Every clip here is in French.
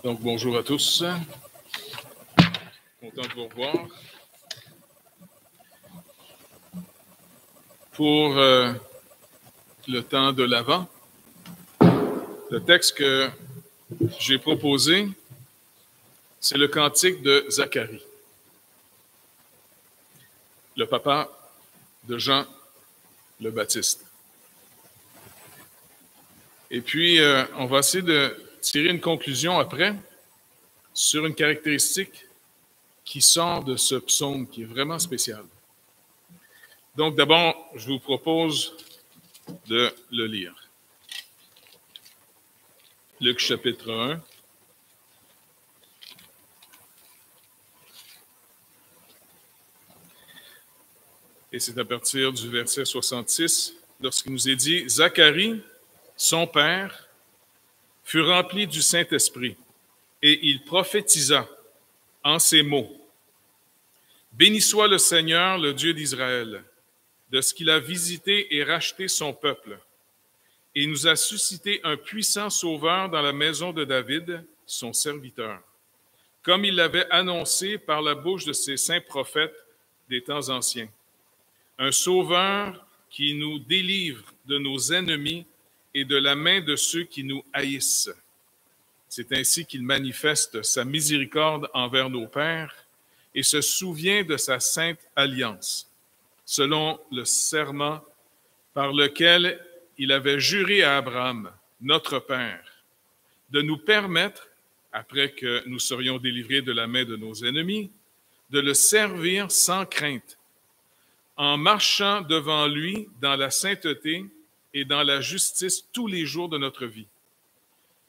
Donc, bonjour à tous. Content de vous revoir. Pour le temps de l'Avent, le texte que j'ai proposé, c'est le cantique de Zacharie, le papa de Jean le Baptiste. Et puis, on va essayer de tirer une conclusion après sur une caractéristique qui sort de ce psaume qui est vraiment spécial. Donc, d'abord, je vous propose de le lire. Luc chapitre 1. Et c'est à partir du verset 66, lorsqu'il nous est dit « Zacharie, son père, fut rempli du Saint-Esprit, et il prophétisa en ces mots. Béni soit le Seigneur, le Dieu d'Israël, de ce qu'il a visité et racheté son peuple, et il nous a suscité un puissant sauveur dans la maison de David, son serviteur, comme il l'avait annoncé par la bouche de ses saints prophètes des temps anciens. Un sauveur qui nous délivre de nos ennemis et de la main de ceux qui nous haïssent. C'est ainsi qu'il manifeste sa miséricorde envers nos pères et se souvient de sa sainte alliance, selon le serment par lequel il avait juré à Abraham, notre père, de nous permettre, après que nous serions délivrés de la main de nos ennemis, de le servir sans crainte, en marchant devant lui dans la sainteté et dans la justice tous les jours de notre vie.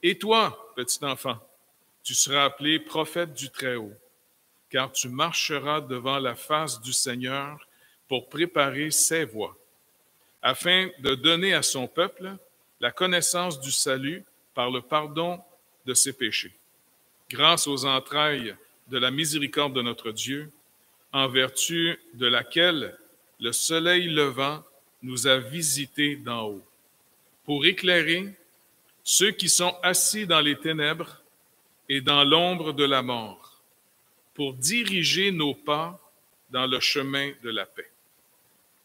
Et toi, petit enfant, tu seras appelé prophète du Très-Haut, car tu marcheras devant la face du Seigneur pour préparer ses voies, afin de donner à son peuple la connaissance du salut par le pardon de ses péchés, grâce aux entrailles de la miséricorde de notre Dieu, en vertu de laquelle le soleil levant nous a visités d'en haut, pour éclairer ceux qui sont assis dans les ténèbres et dans l'ombre de la mort, pour diriger nos pas dans le chemin de la paix.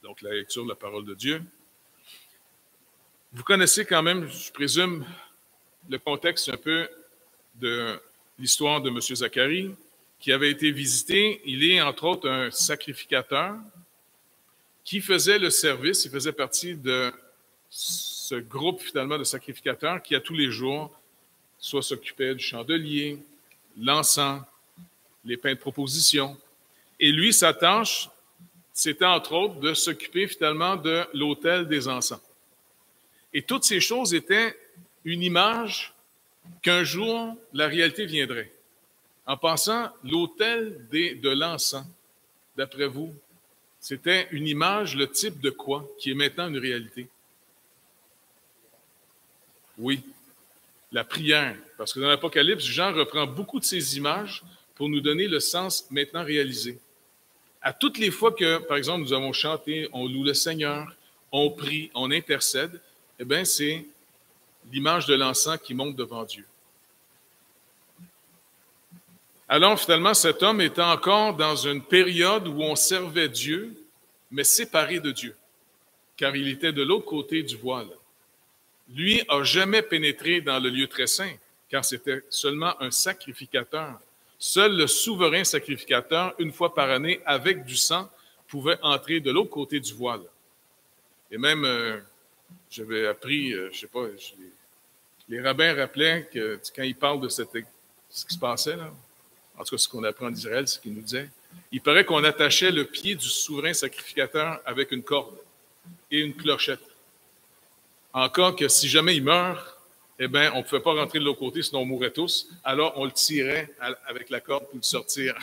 Donc, la lecture de la parole de Dieu. Vous connaissez quand même, je présume, le contexte un peu de l'histoire de M. Zacharie, qui avait été visité. Il est, entre autres, un sacrificateur qui faisait le service, il faisait partie de ce groupe, finalement, de sacrificateurs qui, à tous les jours, soit s'occupait du chandelier, l'encens, les pains de proposition. Et lui, sa tâche, c'était, entre autres, de s'occuper, finalement, de l'autel des encens. Et toutes ces choses étaient une image qu'un jour, la réalité viendrait. En passant, l'autel de l'encens, d'après vous, c'était une image, le type de quoi, qui est maintenant une réalité? Oui, la prière. Parce que dans l'Apocalypse, Jean reprend beaucoup de ces images pour nous donner le sens maintenant réalisé. À toutes les fois que, par exemple, nous avons chanté, on loue le Seigneur, on prie, on intercède, eh bien, c'est l'image de l'encens qui monte devant Dieu. Alors, finalement, cet homme était encore dans une période où on servait Dieu, mais séparé de Dieu, car il était de l'autre côté du voile. Lui n'a jamais pénétré dans le lieu très saint, car c'était seulement un sacrificateur. Seul le souverain sacrificateur, une fois par année, avec du sang, pouvait entrer de l'autre côté du voile. Et même, j'avais appris, je ne sais pas, les rabbins rappelaient que quand ils parlent de ce qui se passait, là, en tout cas, ce qu'on apprend d'Israël, c'est ce qu'il nous disait. Il paraît qu'on attachait le pied du souverain sacrificateur avec une corde et une clochette. En cas que si jamais il meurt, eh bien, on ne pouvait pas rentrer de l'autre côté, sinon on mourrait tous. Alors, on le tirait avec la corde pour le sortir.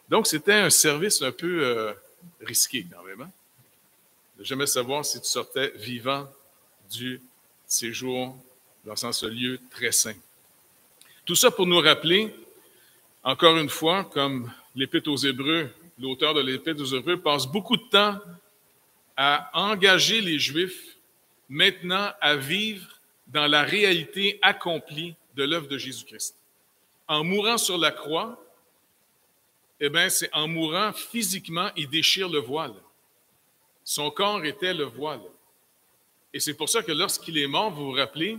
Donc, c'était un service un peu risqué quand même. Hein? De jamais savoir si tu sortais vivant du séjour dans ce lieu très saint. Tout ça pour nous rappeler, encore une fois, comme l'Épître aux Hébreux l'auteur de l'Épître aux Hébreux, passe beaucoup de temps à engager les Juifs maintenant à vivre dans la réalité accomplie de l'œuvre de Jésus-Christ. En mourant sur la croix, eh bien, c'est en mourant physiquement, il déchire le voile. Son corps était le voile. Et c'est pour ça que lorsqu'il est mort, vous vous rappelez,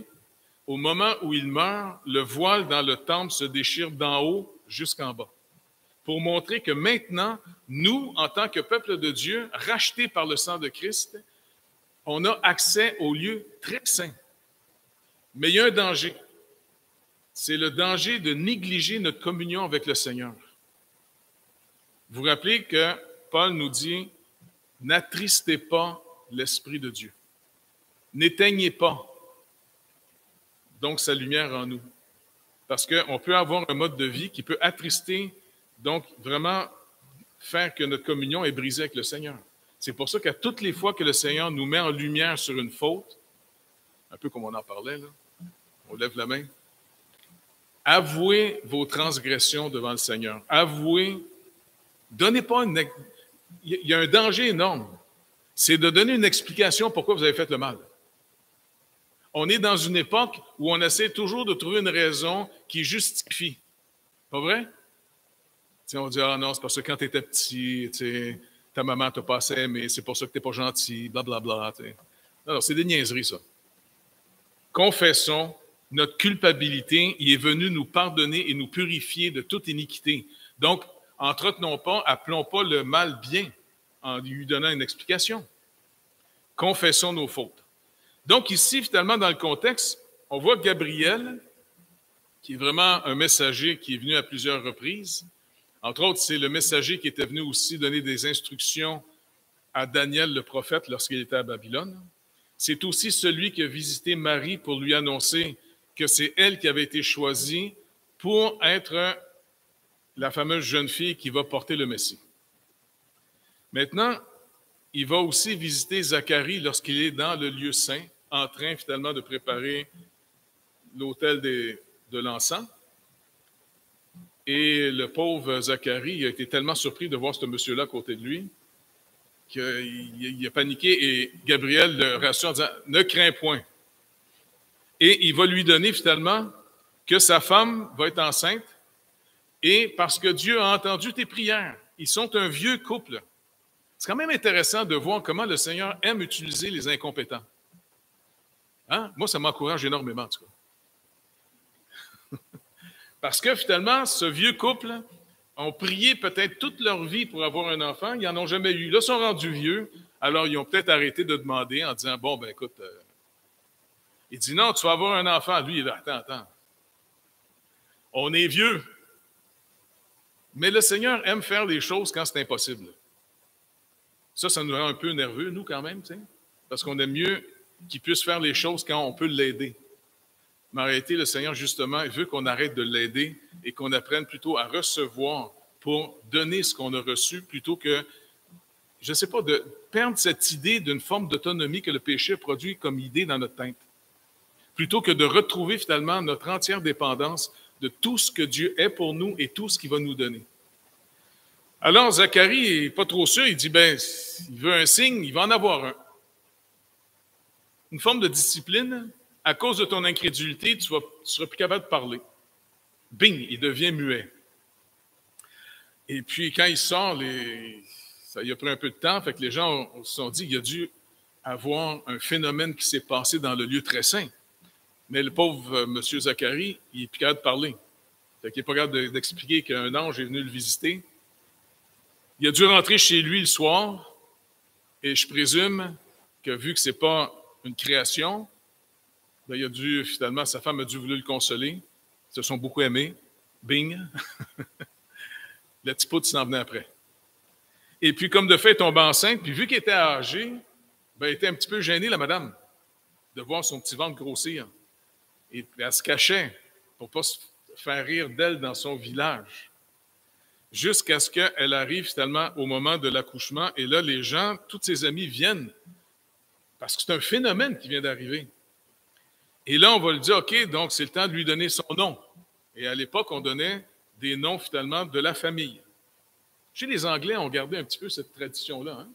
au moment où il meurt, le voile dans le temple se déchire d'en haut jusqu'en bas. Pour montrer que maintenant, nous, en tant que peuple de Dieu, rachetés par le sang de Christ, on a accès au lieu très saint. Mais il y a un danger. C'est le danger de négliger notre communion avec le Seigneur. Vous vous rappelez que Paul nous dit « N'attristez pas l'Esprit de Dieu. N'éteignez pas donc sa lumière en nous. » Parce qu'on peut avoir un mode de vie qui peut attrister, donc vraiment faire que notre communion est brisée avec le Seigneur. C'est pour ça qu'à toutes les fois que le Seigneur nous met en lumière sur une faute, un peu comme on en parlait, là, on lève la main, avouez vos transgressions devant le Seigneur. Avouez, donnez pas une... Il y a un danger énorme, c'est de donner une explication pourquoi vous avez fait le mal. On est dans une époque où on essaie toujours de trouver une raison qui justifie. Pas vrai? T'sais, on dit « Ah non, c'est parce que quand tu étais petit, ta maman t'a pas assez aimé, c'est pour ça que tu n'es pas gentil, blablabla. » Non, c'est des niaiseries, ça. Confessons notre culpabilité. Il est venu nous pardonner et nous purifier de toute iniquité. Donc, entretenons pas, appelons pas le mal bien en lui donnant une explication. Confessons nos fautes. Donc ici, finalement, dans le contexte, on voit Gabriel, qui est vraiment un messager qui est venu à plusieurs reprises. Entre autres, c'est le messager qui était venu aussi donner des instructions à Daniel le prophète lorsqu'il était à Babylone. C'est aussi celui qui a visité Marie pour lui annoncer que c'est elle qui avait été choisie pour être la fameuse jeune fille qui va porter le Messie. Maintenant, il va aussi visiter Zacharie lorsqu'il est dans le lieu saint, en train finalement de préparer l'autel de l'encens. Et le pauvre Zacharie a été tellement surpris de voir ce monsieur-là à côté de lui qu'il a paniqué et Gabriel le rassure en disant « Ne crains point ». Et il va lui donner finalement que sa femme va être enceinte et parce que Dieu a entendu tes prières. Ils sont un vieux couple. C'est quand même intéressant de voir comment le Seigneur aime utiliser les incompétents. Hein? Moi, ça m'encourage énormément, en tout cas. Parce que finalement, ce vieux couple ont prié peut-être toute leur vie pour avoir un enfant, ils n'en ont jamais eu. Là, ils sont rendus vieux, alors ils ont peut-être arrêté de demander en disant, bon, ben écoute, il dit, non, tu vas avoir un enfant. Lui, il dit, attends. On est vieux. Mais le Seigneur aime faire les choses quand c'est impossible. Ça nous rend un peu nerveux, nous, quand même, tu sais, parce qu'on aime mieux qu'il puisse faire les choses quand on peut l'aider. Mais en réalité, le Seigneur, justement, il veut qu'on arrête de l'aider et qu'on apprenne plutôt à recevoir pour donner ce qu'on a reçu plutôt que, je ne sais pas, de perdre cette idée d'une forme d'autonomie que le péché produit comme idée dans notre tête. Plutôt que de retrouver finalement notre entière dépendance de tout ce que Dieu est pour nous et tout ce qu'il va nous donner. Alors, Zacharie n'est pas trop sûr, il dit, ben, il veut un signe, il va en avoir un. Une forme de discipline, à cause de ton incrédulité, tu seras plus capable de parler. Bing, il devient muet. Et puis, quand il sort, ça y a pris un peu de temps, fait que les gens se sont dit qu'il y a dû avoir un phénomène qui s'est passé dans le lieu très saint. Mais le pauvre monsieur Zacharie, il n'est plus capable de parler. Fait qu'il n'est pas capable d'expliquer qu'un ange est venu le visiter. Il a dû rentrer chez lui le soir, et je présume que vu que ce n'est pas une création, ben, il a dû, finalement, sa femme a dû vouloir le consoler. Ils se sont beaucoup aimés. Bing! Le petit pote s'en venait après. Et puis, comme de fait, elle tombe enceinte, puis vu qu'elle était âgée, ben, elle était un petit peu gênée, la madame, de voir son petit ventre grossir. Et puis, elle se cachait pour ne pas se faire rire d'elle dans son village. Jusqu'à ce qu'elle arrive finalement au moment de l'accouchement. Et là, les gens, tous ses amis viennent. Parce que c'est un phénomène qui vient d'arriver. Et là, on va lui dire, OK, donc c'est le temps de lui donner son nom. Et à l'époque, on donnait des noms finalement de la famille. Chez les Anglais ont gardé un petit peu cette tradition-là. Hein?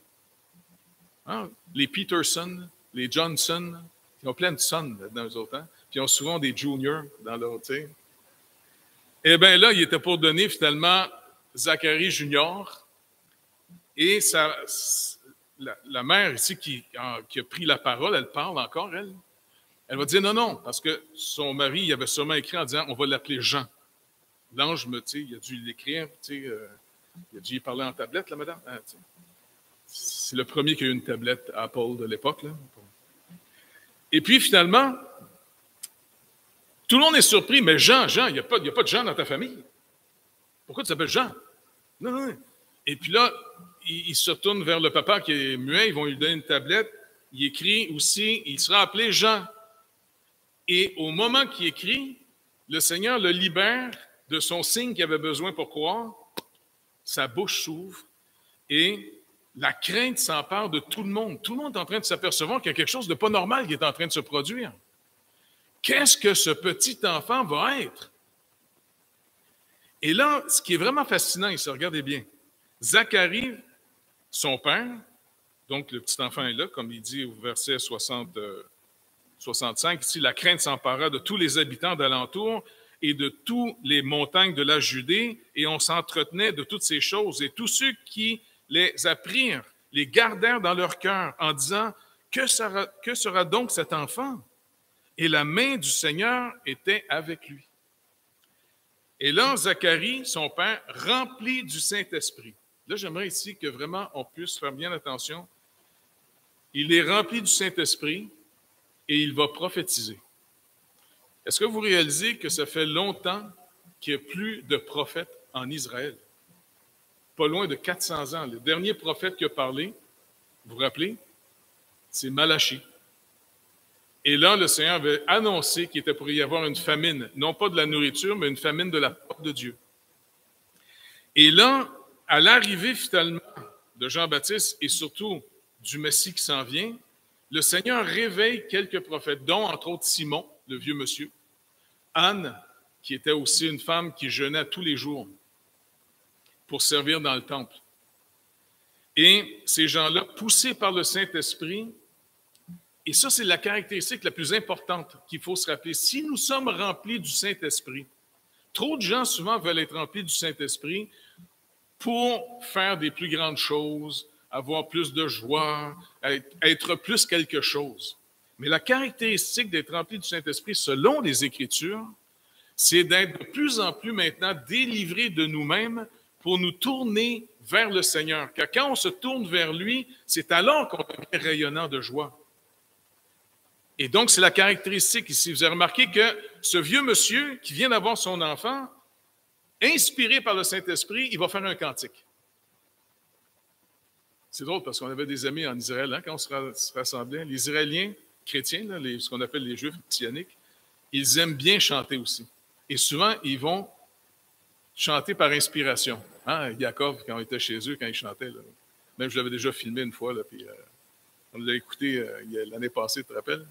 Hein? Les Peterson, les Johnson, ils ont plein de sons dans eux autres. Hein? Puis ils ont souvent des juniors dans leur, tu sais. Eh bien là, il était pour donner finalement Zacharie Junior. Et la mère ici qui a pris la parole, elle parle encore, elle. Elle va dire non, non, parce que son mari, il avait sûrement écrit en disant on va l'appeler Jean. L'ange, tu sais, il a dû l'écrire, tu sais, il a dû y parler en tablette, là, madame. Ah, c'est le premier qui a eu une tablette Apple de l'époque, là. Et puis finalement, tout le monde est surpris, mais Jean, il n'y a pas de Jean dans ta famille. Pourquoi tu t'appelles Jean? Non, non. Et puis là, il se retourne vers le papa qui est muet, ils vont lui donner une tablette. Il écrit aussi, il sera appelé Jean. Et au moment qu'il écrit, le Seigneur le libère de son signe qu'il avait besoin pour croire. Sa bouche s'ouvre et la crainte s'empare de tout le monde. Tout le monde est en train de s'apercevoir qu'il y a quelque chose de pas normal qui est en train de se produire. Qu'est-ce que ce petit enfant va être? Et là, ce qui est vraiment fascinant ici, regardez bien, Zacharie, son père, donc le petit enfant est là, comme il dit au verset 65, ici, la crainte s'empara de tous les habitants d'alentour et de toutes les montagnes de la Judée, et on s'entretenait de toutes ces choses. Et tous ceux qui les apprirent, les gardèrent dans leur cœur, en disant, que sera donc cet enfant? Et la main du Seigneur était avec lui. Et là, Zacharie, son père, rempli du Saint-Esprit. Là, j'aimerais ici que vraiment on puisse faire bien attention. Il est rempli du Saint-Esprit et il va prophétiser. Est-ce que vous réalisez que ça fait longtemps qu'il n'y a plus de prophètes en Israël? Pas loin de 400 ans. Le dernier prophète qui a parlé, vous vous rappelez, c'est Malachie. Et là, le Seigneur avait annoncé qu'il était pour y avoir une famine, non pas de la nourriture, mais une famine de la porte de Dieu. Et là, à l'arrivée finalement de Jean-Baptiste et surtout du Messie qui s'en vient, le Seigneur réveille quelques prophètes, dont entre autres Simon, le vieux monsieur, Anne, qui était aussi une femme qui jeûnait tous les jours pour servir dans le temple. Et ces gens-là, poussés par le Saint-Esprit, et ça, c'est la caractéristique la plus importante qu'il faut se rappeler. Si nous sommes remplis du Saint-Esprit, trop de gens souvent veulent être remplis du Saint-Esprit pour faire des plus grandes choses, avoir plus de joie, être plus quelque chose. Mais la caractéristique d'être rempli du Saint-Esprit, selon les Écritures, c'est d'être de plus en plus maintenant délivrés de nous-mêmes pour nous tourner vers le Seigneur. Car quand on se tourne vers lui, c'est alors qu'on devient rayonnant de joie. Et donc, c'est la caractéristique ici. Vous avez remarqué que ce vieux monsieur qui vient d'avoir son enfant, inspiré par le Saint-Esprit, il va faire un cantique. C'est drôle parce qu'on avait des amis en Israël, hein, quand on se rassemblait. Les Israéliens chrétiens, là, ce qu'on appelle les Juifs messianiques, ils aiment bien chanter aussi. Et souvent, ils vont chanter par inspiration. Hein, Jacob, quand on était chez eux, quand il chantait, là, même je l'avais déjà filmé une fois, là, puis on l'a écouté l'année passée, tu te rappelles?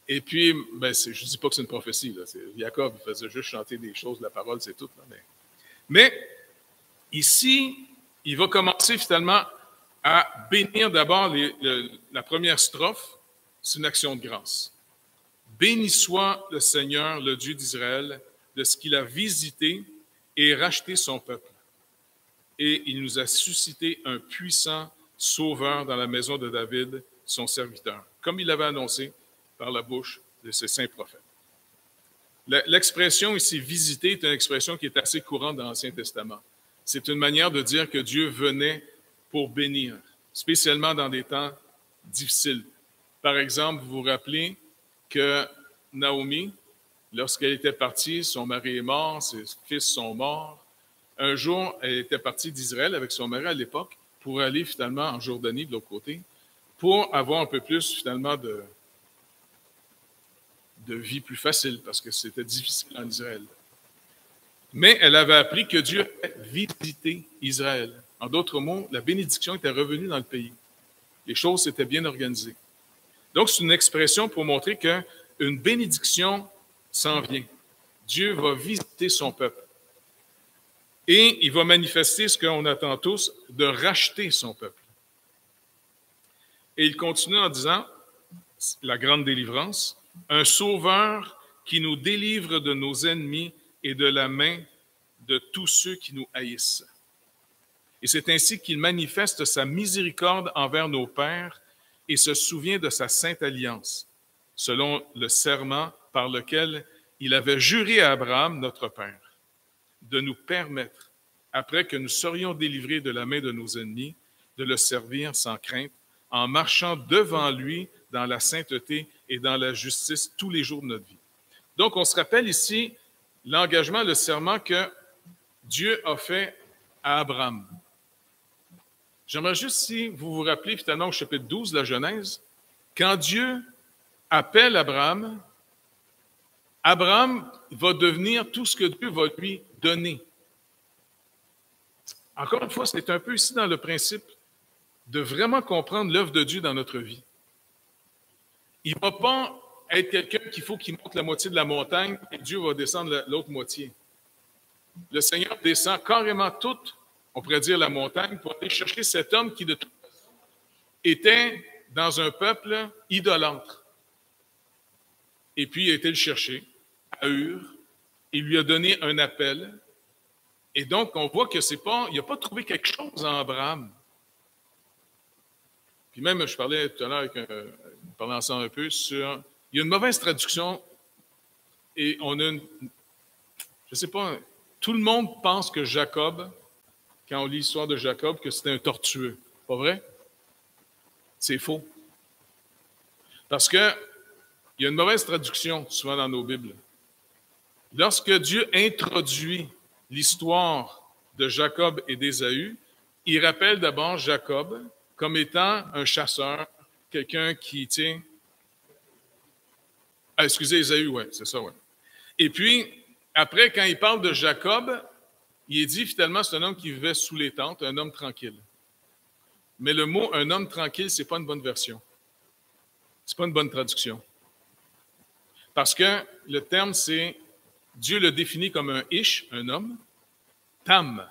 Et puis, ben, je ne dis pas que c'est une prophétie. Là. Jacob faisait juste chanter des choses, la parole, c'est tout. Là, mais ici, il va commencer finalement à bénir d'abord la première strophe, c'est une action de grâce. Béni soit le Seigneur, le Dieu d'Israël, de ce qu'il a visité et racheté son peuple. Et il nous a suscité un puissant sauveur dans la maison de David, son serviteur, comme il l'avait annoncé par la bouche de ses saints prophètes. L'expression ici « visiter » est une expression qui est assez courante dans l'Ancien Testament. C'est une manière de dire que Dieu venait pour bénir, spécialement dans des temps difficiles. Par exemple, vous vous rappelez que Naomi, lorsqu'elle était partie, son mari est mort, ses fils sont morts. Un jour, elle était partie d'Israël avec son mari à l'époque pour aller finalement en Jordanie de l'autre côté, pour avoir un peu plus finalement de vie plus facile, parce que c'était difficile en Israël. Mais elle avait appris que Dieu avait visité Israël. En d'autres mots, la bénédiction était revenue dans le pays. Les choses s'étaient bien organisées. Donc, c'est une expression pour montrer qu'une bénédiction s'en vient. Dieu va visiter son peuple. Et il va manifester ce qu'on attend tous, de racheter son peuple. Et il continue en disant, la grande délivrance, un sauveur qui nous délivre de nos ennemis et de la main de tous ceux qui nous haïssent. Et c'est ainsi qu'il manifeste sa miséricorde envers nos pères et se souvient de sa sainte alliance, selon le serment par lequel il avait juré à Abraham, notre père, de nous permettre, après que nous serions délivrés de la main de nos ennemis, de le servir sans crainte, en marchant devant lui dans la sainteté et dans la justice tous les jours de notre vie. Donc, on se rappelle ici l'engagement, le serment que Dieu a fait à Abraham. J'aimerais juste, si vous vous rappelez, finalement, au chapitre 12 de la Genèse, quand Dieu appelle Abraham, Abraham va devenir tout ce que Dieu va lui donner. Encore une fois, c'est un peu ici dans le principe de vraiment comprendre l'œuvre de Dieu dans notre vie. Il ne va pas être quelqu'un qu'il faut qu'il monte la moitié de la montagne et Dieu va descendre l'autre moitié. Le Seigneur descend carrément toute, on pourrait dire, la montagne pour aller chercher cet homme qui, de toute façon, était dans un peuple idolâtre. Et puis, il a été le chercher à Ur. Il lui a donné un appel. Et donc, on voit que il n'a pas trouvé quelque chose en Abraham. Puis même, je parlais tout à l'heure en parlant ensemble un peu sur... Il y a une mauvaise traduction et on a je ne sais pas, tout le monde pense que Jacob, quand on lit l'histoire de Jacob, que c'était un tortueux. Pas vrai? C'est faux. Parce que il y a une mauvaise traduction souvent dans nos Bibles. Lorsque Dieu introduit l'histoire de Jacob et d'Ésaü, il rappelle d'abord Jacob comme étant un chasseur, quelqu'un qui tient... Ah, excusez, Ésaü, oui, c'est ça, oui. Et puis, après, quand il parle de Jacob, il est dit finalement c'est un homme qui vivait sous les tentes, un homme tranquille. Mais le mot « un homme tranquille », ce n'est pas une bonne version. Ce n'est pas une bonne traduction. Parce que le terme, c'est... Dieu le définit comme un ish, un homme, tam.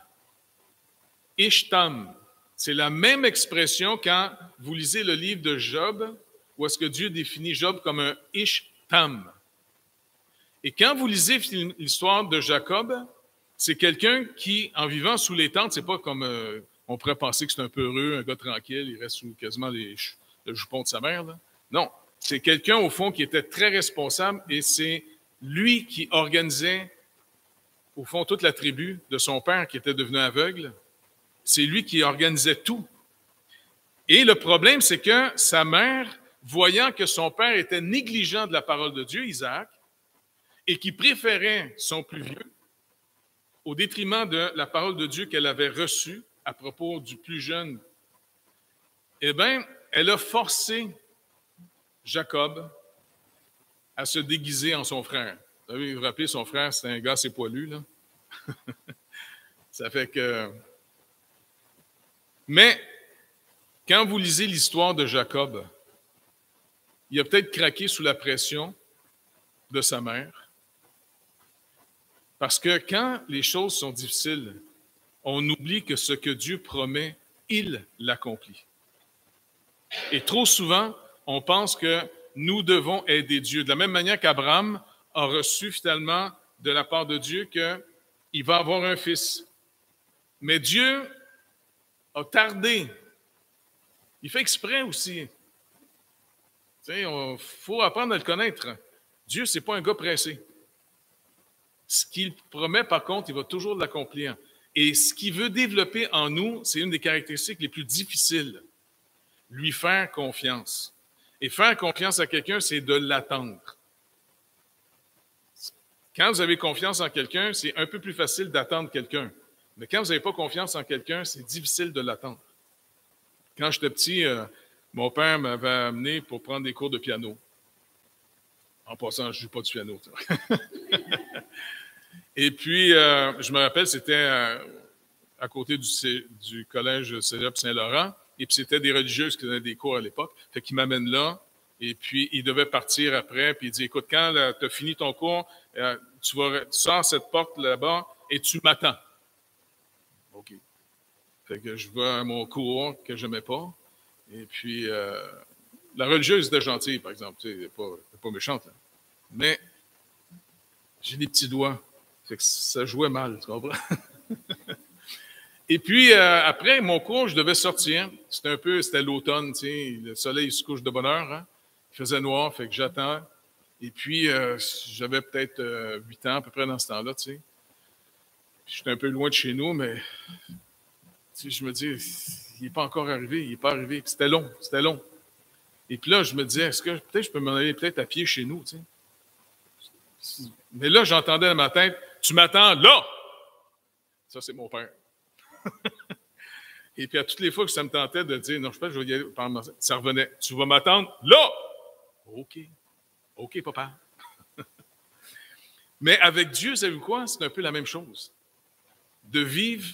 Ish-tam. C'est la même expression quand vous lisez le livre de Job, où est-ce que Dieu définit Job comme un ish-tam. Et quand vous lisez l'histoire de Jacob, c'est quelqu'un qui, en vivant sous les tentes, c'est pas comme on pourrait penser que c'est un peu heureux, un gars tranquille, il reste sous quasiment le jupon de sa mère. Là. Non, c'est quelqu'un, au fond, qui était très responsable et c'est lui qui organisait, au fond, toute la tribu de son père qui était devenu aveugle. C'est lui qui organisait tout. Et le problème, c'est que sa mère, voyant que son père était négligent de la parole de Dieu, Isaac, et qui préférait son plus vieux au détriment de la parole de Dieu qu'elle avait reçue à propos du plus jeune, eh bien, elle a forcé Jacob à se déguiser en son frère. Vous savez, vous vous rappelez, son frère, c'était un gars assez poilu, là. Ça fait que... Mais, quand vous lisez l'histoire de Jacob, il a peut-être craqué sous la pression de sa mère. Parce que quand les choses sont difficiles, on oublie que ce que Dieu promet, il l'accomplit. Et trop souvent, on pense que nous devons aider Dieu. De la même manière qu'Abraham a reçu finalement de la part de Dieu qu'il va avoir un fils. Mais Dieu a tardé. Il fait exprès aussi. Il faut apprendre à le connaître. Dieu, ce n'est pas un gars pressé. Ce qu'il promet, par contre, il va toujours l'accomplir. Et ce qu'il veut développer en nous, c'est une des caractéristiques les plus difficiles. Lui faire confiance. Et faire confiance à quelqu'un, c'est de l'attendre. Quand vous avez confiance en quelqu'un, c'est un peu plus facile d'attendre quelqu'un. Mais quand vous n'avez pas confiance en quelqu'un, c'est difficile de l'attendre. Quand j'étais petit, mon père m'avait amené pour prendre des cours de piano. En passant, je ne joue pas du piano. Et puis, je me rappelle, c'était à côté du collège Cégep Saint-Laurent. Et puis, c'était des religieuses qui donnaient des cours à l'époque. Fait qu'ils m'amènent là. Et puis, il devait partir après. Puis, il dit, écoute, quand tu as fini ton cours, tu sors cette porte là-bas et tu m'attends. OK. Fait que je vais à mon cours que je n'aimais pas. Et puis, la religieuse était gentille, par exemple. Tu sais, elle n'est pas méchante. Là. Mais j'ai des petits doigts. Fait que ça jouait mal, tu comprends? Et puis, après mon cours, je devais sortir. C'était l'automne, tu sais, le soleil se couche de bonne heure. Hein? Il faisait noir, fait que j'attends. Et puis, j'avais peut-être 8 ans à peu près dans ce temps-là, tu sais. J'étais un peu loin de chez nous, mais tu sais, je me dis, il n'est pas encore arrivé, il n'est pas arrivé. Puis c'était long, c'était long. Et puis là, je me disais, est-ce que peut-être je peux m'en aller peut-être à pied chez nous, tu sais. Mais là, j'entendais dans ma tête, tu m'attends là! Ça, c'est mon père. Et puis à toutes les fois que ça me tentait de dire, non, je pense que je vais y aller, ça revenait, tu vas m'attendre là! OK. OK, papa. Mais avec Dieu, savez-vous quoi? C'est un peu la même chose. De vivre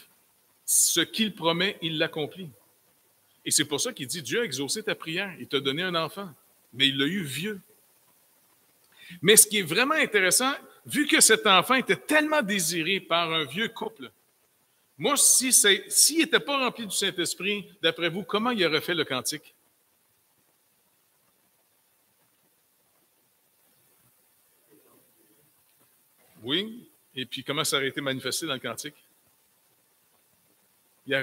ce qu'il promet, il l'accomplit. Et c'est pour ça qu'il dit, Dieu a exaucé ta prière, il t'a donné un enfant, mais il l'a eu vieux. Mais ce qui est vraiment intéressant, vu que cet enfant était tellement désiré par un vieux couple, moi, s'il n'était pas rempli du Saint-Esprit, d'après vous, comment il aurait fait le cantique? Oui. Et puis, comment ça aurait été manifesté dans le cantique? Il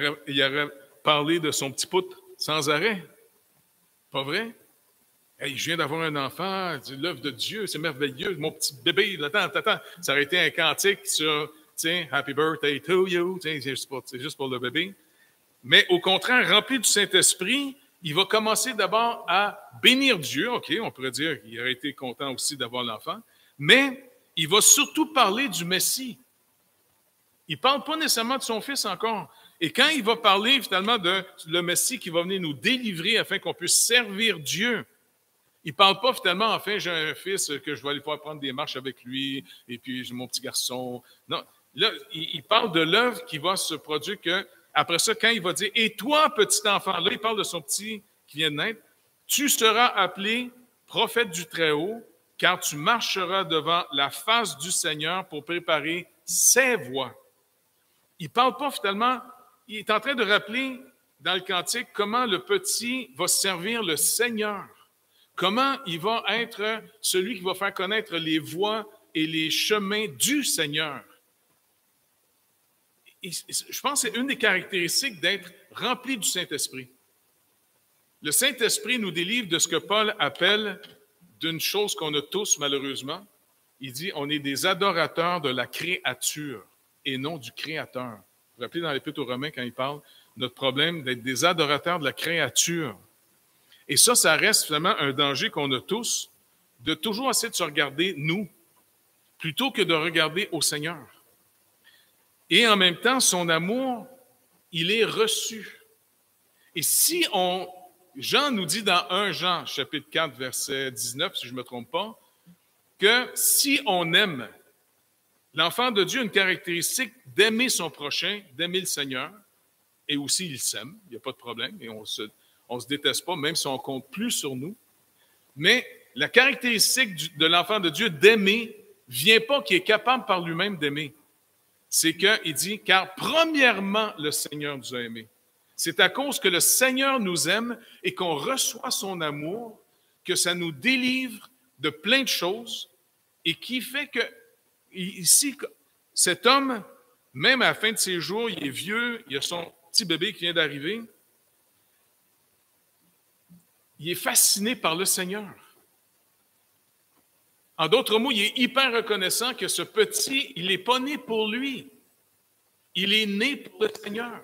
aurait parlé de son petit poutre sans arrêt. Pas vrai? Hey, je viens d'avoir un enfant, l'œuvre de Dieu, c'est merveilleux, mon petit bébé, attends. Ça aurait été un cantique sur, tiens, Happy birthday to you, c'est juste pour le bébé. Mais au contraire, rempli du Saint-Esprit, il va commencer d'abord à bénir Dieu. OK, on pourrait dire qu'il aurait été content aussi d'avoir l'enfant. Mais il va surtout parler du Messie. Il ne parle pas nécessairement de son fils encore. Et quand il va parler finalement de le Messie qui va venir nous délivrer afin qu'on puisse servir Dieu, il ne parle pas finalement, enfin, j'ai un fils que je vais aller pouvoir prendre des marches avec lui, et puis j'ai mon petit garçon. Non, là, il parle de l'œuvre qui va se produire que, après ça, quand il va dire, et toi, petit enfant, là, il parle de son petit qui vient de naître, tu seras appelé prophète du Très-Haut, car tu marcheras devant la face du Seigneur pour préparer ses voies. Il ne parle pas finalement, il est en train de rappeler dans le cantique comment le petit va servir le Seigneur. Comment il va être celui qui va faire connaître les voies et les chemins du Seigneur. Et je pense que c'est une des caractéristiques d'être rempli du Saint-Esprit. Le Saint-Esprit nous délivre de ce que Paul appelle d'une chose qu'on a tous malheureusement. Il dit, on est des adorateurs de la créature et non du Créateur. Vous vous rappelez dans l'Épître aux Romains quand il parle, notre problème d'être des adorateurs de la créature. Et ça reste finalement un danger qu'on a tous, de toujours essayer de se regarder nous, plutôt que de regarder au Seigneur. Et en même temps, son amour, il est reçu. Et si Jean nous dit dans 1 Jean, chapitre 4, verset 19, si je ne me trompe pas, que si on aime, l'enfant de Dieu a une caractéristique d'aimer son prochain, d'aimer le Seigneur, et aussi il s'aime, il n'y a pas de problème, et on se déteste pas, même si on compte plus sur nous. Mais la caractéristique de l'enfant de Dieu d'aimer vient pas qu'il est capable par lui-même d'aimer. C'est qu'il dit, car premièrement, le Seigneur nous a aimés. C'est à cause que le Seigneur nous aime et qu'on reçoit son amour, que ça nous délivre de plein de choses et qui fait que, ici, cet homme, même à la fin de ses jours, il est vieux, il a son petit bébé qui vient d'arriver, il est fasciné par le Seigneur. En d'autres mots, il est hyper reconnaissant que ce petit, il n'est pas né pour lui. Il est né pour le Seigneur.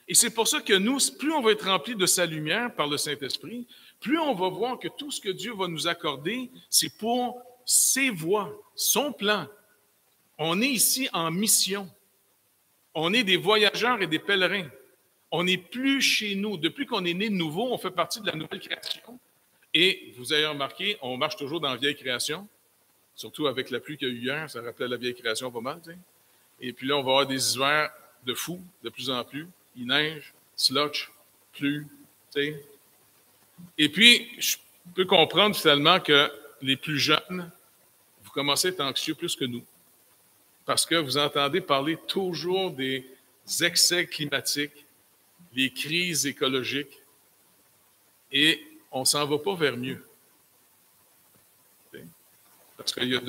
Et c'est pour ça que nous, plus on va être rempli de sa lumière par le Saint-Esprit, plus on va voir que tout ce que Dieu va nous accorder, c'est pour ses voies, son plan. On est ici en mission. On est des voyageurs et des pèlerins. On n'est plus chez nous. Depuis qu'on est né de nouveau, on fait partie de la nouvelle création. Et vous avez remarqué, on marche toujours dans la vieille création, surtout avec la pluie qu'il y a eu hier, ça rappelait la vieille création pas mal. T'sais. Et puis là, on va avoir des hivers de fou, de plus en plus. Il neige, slush, pluie. T'sais. Et puis, je peux comprendre finalement que les plus jeunes, vous commencez à être anxieux plus que nous. parce que vous entendez parler toujours des excès climatiques, les crises écologiques, et on ne s'en va pas vers mieux. Parce qu'il y a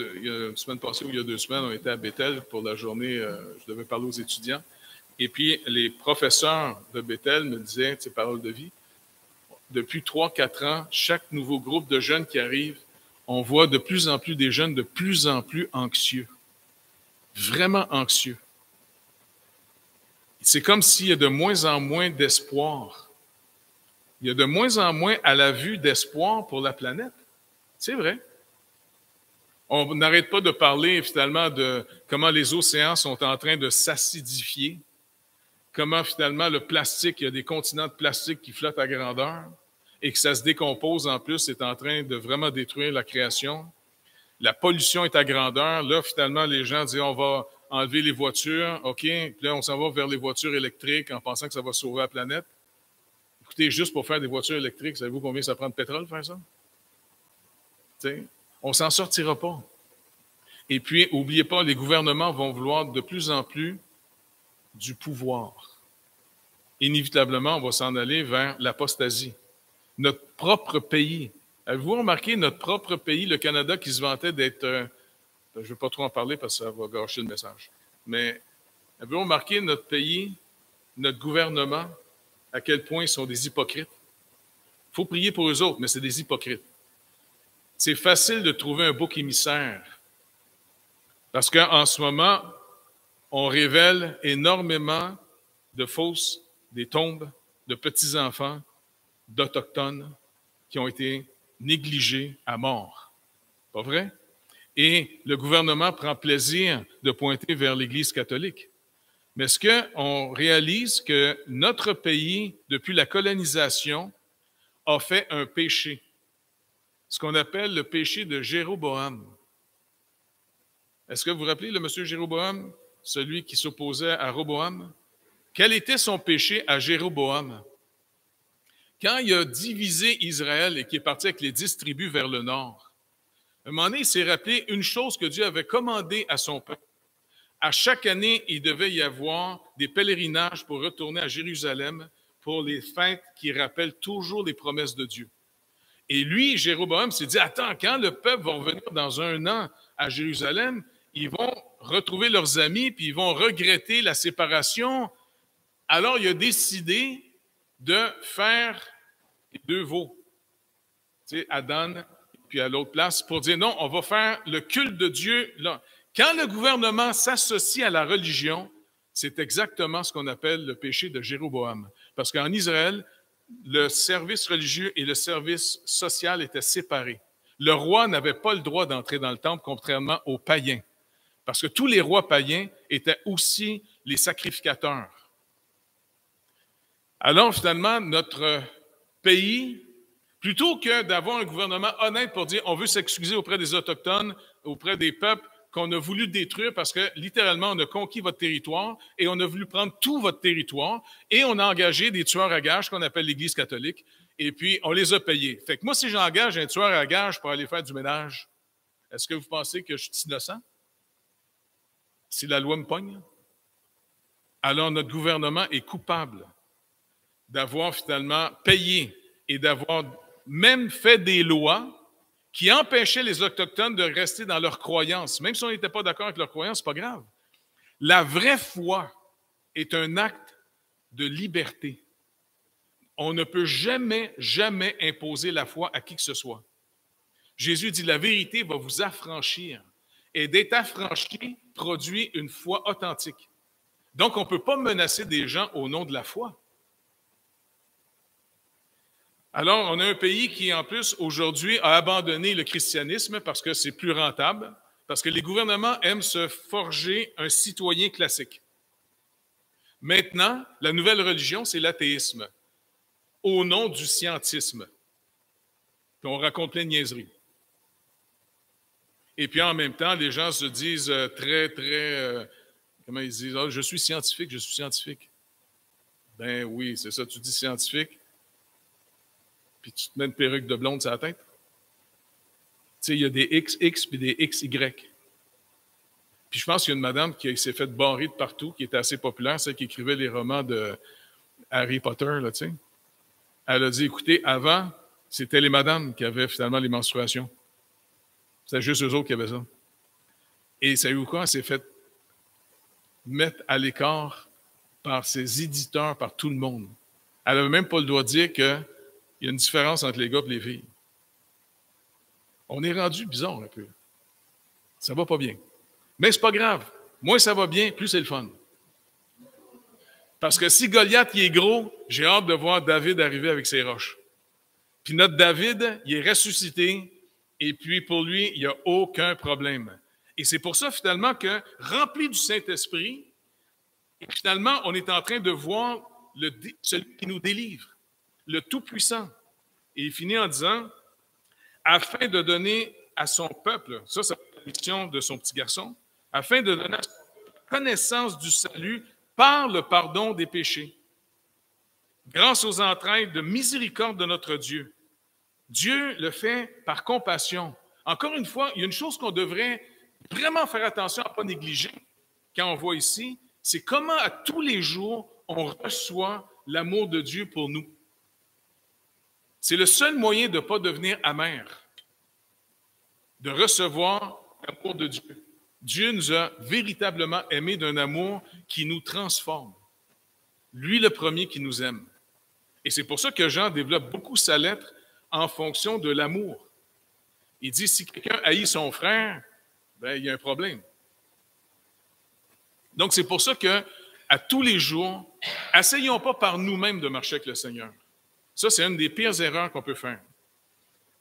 une semaine passée ou il y a 2 semaines, on était à Bethel pour la journée, je devais parler aux étudiants, et puis les professeurs de Bethel me disaient, c'est Parole de vie, depuis 3-4 ans, chaque nouveau groupe de jeunes qui arrive, on voit de plus en plus des jeunes de plus en plus anxieux, vraiment anxieux. C'est comme s'il y a de moins en moins d'espoir. Il y a de moins en moins à la vue d'espoir pour la planète. C'est vrai. On n'arrête pas de parler finalement de comment les océans sont en train de s'acidifier, comment finalement le plastique, il y a des continents de plastique qui flottent à grandeur et que ça se décompose en plus, c'est en train de vraiment détruire la création. La pollution est à grandeur. Là, finalement, les gens disent on va enlever les voitures, OK, puis là, on s'en va vers les voitures électriques en pensant que ça va sauver la planète. Écoutez, juste pour faire des voitures électriques, savez-vous combien ça prend de pétrole faire ça? T'sais, on ne s'en sortira pas. Et puis, n'oubliez pas, les gouvernements vont vouloir de plus en plus du pouvoir. Inévitablement, on va s'en aller vers l'apostasie. Notre propre pays. Avez-vous remarqué notre propre pays, le Canada, qui se vantait d'être... je ne vais pas trop en parler parce que ça va gâcher le message. Mais avez-vous remarqué notre pays, notre gouvernement, à quel point ils sont des hypocrites? Il faut prier pour eux autres, mais c'est des hypocrites. C'est facile de trouver un bouc émissaire. Parce qu'en ce moment, on révèle énormément de fausses, des tombes de petits-enfants, d'Autochtones qui ont été négligés à mort. Pas vrai? Et le gouvernement prend plaisir de pointer vers l'Église catholique. Mais est-ce qu'on réalise que notre pays, depuis la colonisation, a fait un péché? Ce qu'on appelle le péché de Jéroboam. Est-ce que vous vous rappelez le monsieur Jéroboam, celui qui s'opposait à Roboam? Quel était son péché à Jéroboam? Quand il a divisé Israël et qu'il est parti avec les 10 tribus vers le nord, à un moment donné, il s'est rappelé une chose que Dieu avait commandée à son peuple. À chaque année, il devait y avoir des pèlerinages pour retourner à Jérusalem pour les fêtes qui rappellent toujours les promesses de Dieu. Et lui, Jéroboam, s'est dit, attends, quand le peuple va revenir dans 1 an à Jérusalem, ils vont retrouver leurs amis, puis ils vont regretter la séparation. Alors, il a décidé de faire les 2 veaux, tu sais, à Dan, puis à l'autre place, pour dire non, on va faire le culte de Dieu là. Quand le gouvernement s'associe à la religion, c'est exactement ce qu'on appelle le péché de Jéroboam. Parce qu'en Israël, le service religieux et le service social étaient séparés. Le roi n'avait pas le droit d'entrer dans le temple, contrairement aux païens. Parce que tous les rois païens étaient aussi les sacrificateurs. Alors, finalement, notre pays, plutôt que d'avoir un gouvernement honnête pour dire on veut s'excuser auprès des Autochtones, auprès des peuples qu'on a voulu détruire parce que, littéralement, on a conquis votre territoire et on a voulu prendre tout votre territoire et on a engagé des tueurs à gages qu'on appelle l'Église catholique et puis on les a payés. Fait que moi, si j'engage un tueur à gages pour aller faire du ménage, est-ce que vous pensez que je suis innocent? Si la loi me pogne? Alors, notre gouvernement est coupable d'avoir finalement payé et d'avoir même fait des lois qui empêchaient les Autochtones de rester dans leurs croyances. Même si on n'était pas d'accord avec leurs croyances, ce n'est pas grave. La vraie foi est un acte de liberté. On ne peut jamais, jamais imposer la foi à qui que ce soit. Jésus dit, la vérité va vous affranchir. Et d'être affranchi produit une foi authentique. Donc, on ne peut pas menacer des gens au nom de la foi. Alors, on a un pays qui, en plus, aujourd'hui, a abandonné le christianisme parce que c'est plus rentable, parce que les gouvernements aiment se forger un citoyen classique. Maintenant, la nouvelle religion, c'est l'athéisme, au nom du scientisme. Puis on raconte plein de niaiseries. Et puis, en même temps, les gens se disent comment ils disent, oh, je suis scientifique, je suis scientifique. Ben oui, c'est ça, tu dis scientifique. Puis tu te mets une perruque de blonde sur la tête. Tu sais, il y a des XX puis des XY. Puis je pense qu'il y a une madame qui s'est fait barrer de partout, qui était assez populaire, celle qui écrivait les romans de Harry Potter, là, tu sais. Elle a dit, écoutez, avant, c'était les madames qui avaient finalement les menstruations. C'était juste eux autres qui avaient ça. Et savez-vous quoi? Elle s'est fait mettre à l'écart par ses éditeurs, par tout le monde. Elle n'avait même pas le droit de dire qu'il y a une différence entre les gars et les filles. On est rendu bizarre un peu. Ça va pas bien. Mais c'est pas grave. Moins ça va bien, plus c'est le fun. Parce que si Goliath il est gros, j'ai hâte de voir David arriver avec ses roches. Puis notre David, il est ressuscité, et puis pour lui, il n'y a aucun problème. Et c'est pour ça finalement que, rempli du Saint-Esprit, finalement, on est en train de voir celui qui nous délivre, le Tout-Puissant. Et il finit en disant, afin de donner à son peuple, ça c'est la mission de son petit garçon, afin de donner à son peuple connaissance du salut par le pardon des péchés, grâce aux entrailles de miséricorde de notre Dieu. Dieu le fait par compassion. Encore une fois, il y a une chose qu'on devrait vraiment faire attention à ne pas négliger quand on voit ici, c'est comment à tous les jours on reçoit l'amour de Dieu pour nous. C'est le seul moyen de ne pas devenir amer, de recevoir l'amour de Dieu. Dieu nous a véritablement aimés d'un amour qui nous transforme. Lui, le premier qui nous aime. Et c'est pour ça que Jean développe beaucoup sa lettre en fonction de l'amour. Il dit, si quelqu'un haït son frère, ben, il y a un problème. Donc, c'est pour ça que, à tous les jours, essayons pas par nous-mêmes de marcher avec le Seigneur. Ça, c'est une des pires erreurs qu'on peut faire.